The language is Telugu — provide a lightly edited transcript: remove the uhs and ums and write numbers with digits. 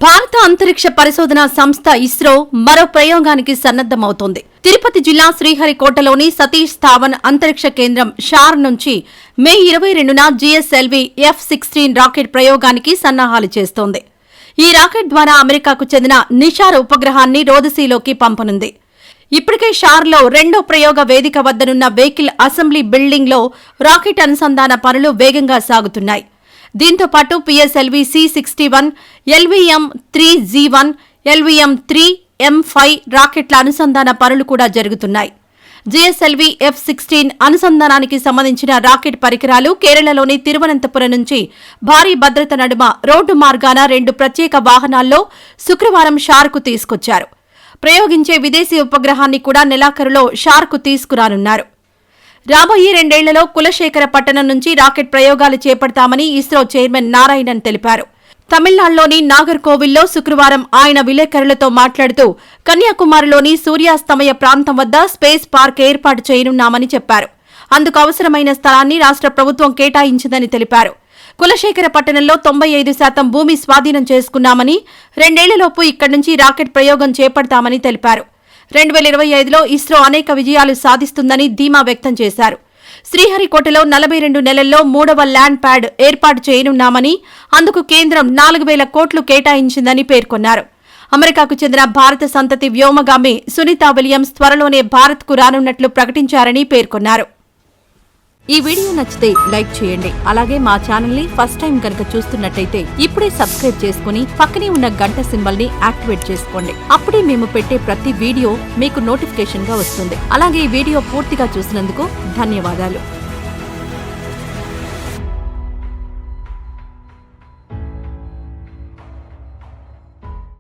భారత అంతరిక్ష పరిశోధనా సంస్థ ఇస్రో మరో ప్రయోగానికి సన్నద్దమవుతోంది. తిరుపతి జిల్లా శ్రీహరికోటలోని సతీష్ ధావన్ అంతరిక్ష కేంద్రం షార్ నుంచి మే 22న జిఎస్ఎల్వి F-16 రాకెట్ ప్రయోగానికి సన్నాహాలు చేస్తోంది. ఈ రాకెట్ ద్వారా అమెరికాకు చెందిన నిషార్ ఉపగ్రహాన్ని రోదసీలోకి పంపనుంది. ఇప్పటికే షార్లో రెండో ప్రయోగ వేదిక వద్దనున్న వెహికల్ అసెంబ్లీ బిల్డింగ్లో రాకెట్ అనుసంధాన పనులు వేగంగా సాగుతున్నాయి. దీంతో పాటు పిఎస్ఎల్వి C-61, LVM-3G1, LVM-3M5 రాకెట్ల అనుసంధాన పనులు కూడా జరుగుతున్నాయి. జిఎస్ఎల్వి F-16 అనుసంధానానికి సంబంధించిన రాకెట్ పరికరాలు కేరళలోని తిరువనంతపురం నుంచి భారీ భద్రత నడుమ రోడ్డు మార్గాన 2 ప్రత్యేక వాహనాల్లో శుక్రవారం షార్కు తీసుకొచ్చారు. ప్రయోగించే విదేశీ ఉపగ్రహాన్ని కూడా నెలాఖరులో షార్కు తీసుకురానున్నారు. రాబోయే 2 ఏళ్లలో కులశేఖర పట్టణం నుంచి రాకెట్ ప్రయోగాలు చేపడతామని ఇస్రో చైర్మన్ నారాయణన్ తెలిపారు. తమిళనాడులోని నాగర్కోవిల్లో శుక్రవారం ఆయన విలేకరులతో మాట్లాడుతూ కన్యాకుమారిలోని సూర్యాస్తమయ ప్రాంతం వద్ద స్పేస్ పార్క్ ఏర్పాటు చేయనున్నామని చెప్పారు. అందుకు అవసరమైన స్థలాన్ని రాష్ట్ర ప్రభుత్వం కేటాయించిందని తెలిపారు. కులశేఖర పట్టణంలో 95% భూమి స్వాధీనం చేసుకున్నామని 2 ఏళ్లలోపు ఇక్కడి నుంచి రాకెట్ ప్రయోగం చేపడతామని తెలిపారు. 2025లో ఇస్రో అనేక విజయాలు సాధిస్తుందని ధీమా వ్యక్తం చేశారు. శ్రీహరికోటలో 42 నెలల్లో 3వ ల్యాండ్ ప్యాడ్ ఏర్పాటు చేయనున్నామని, అందుకు కేంద్రం 4,000 కోట్లు కేటాయించిందని పేర్కొన్నారు. అమెరికాకు చెందిన భారత సంతతి వ్యోమగామి సునీతా విలియమ్స్ త్వరలోనే భారత్కు రానున్నట్లు ప్రకటించారని పేర్కొన్నారు. ఈ వీడియో నచ్చితే లైక్ చేయండి. అలాగే మా ఛానల్ ని ఫస్ట్ టైం కనుక చూస్తున్నట్టయితే ఇప్పుడే సబ్స్క్రైబ్ చేసుకుని పక్కనే ఉన్న గంట సింబల్ ని యాక్టివేట్ చేసుకోండి. అప్పుడే మేము పెట్టే ప్రతి వీడియో మీకు నోటిఫికేషన్ గా వస్తుంది. అలాగే ఈ వీడియో పూర్తిగా చూసినందుకు ధన్యవాదాలు.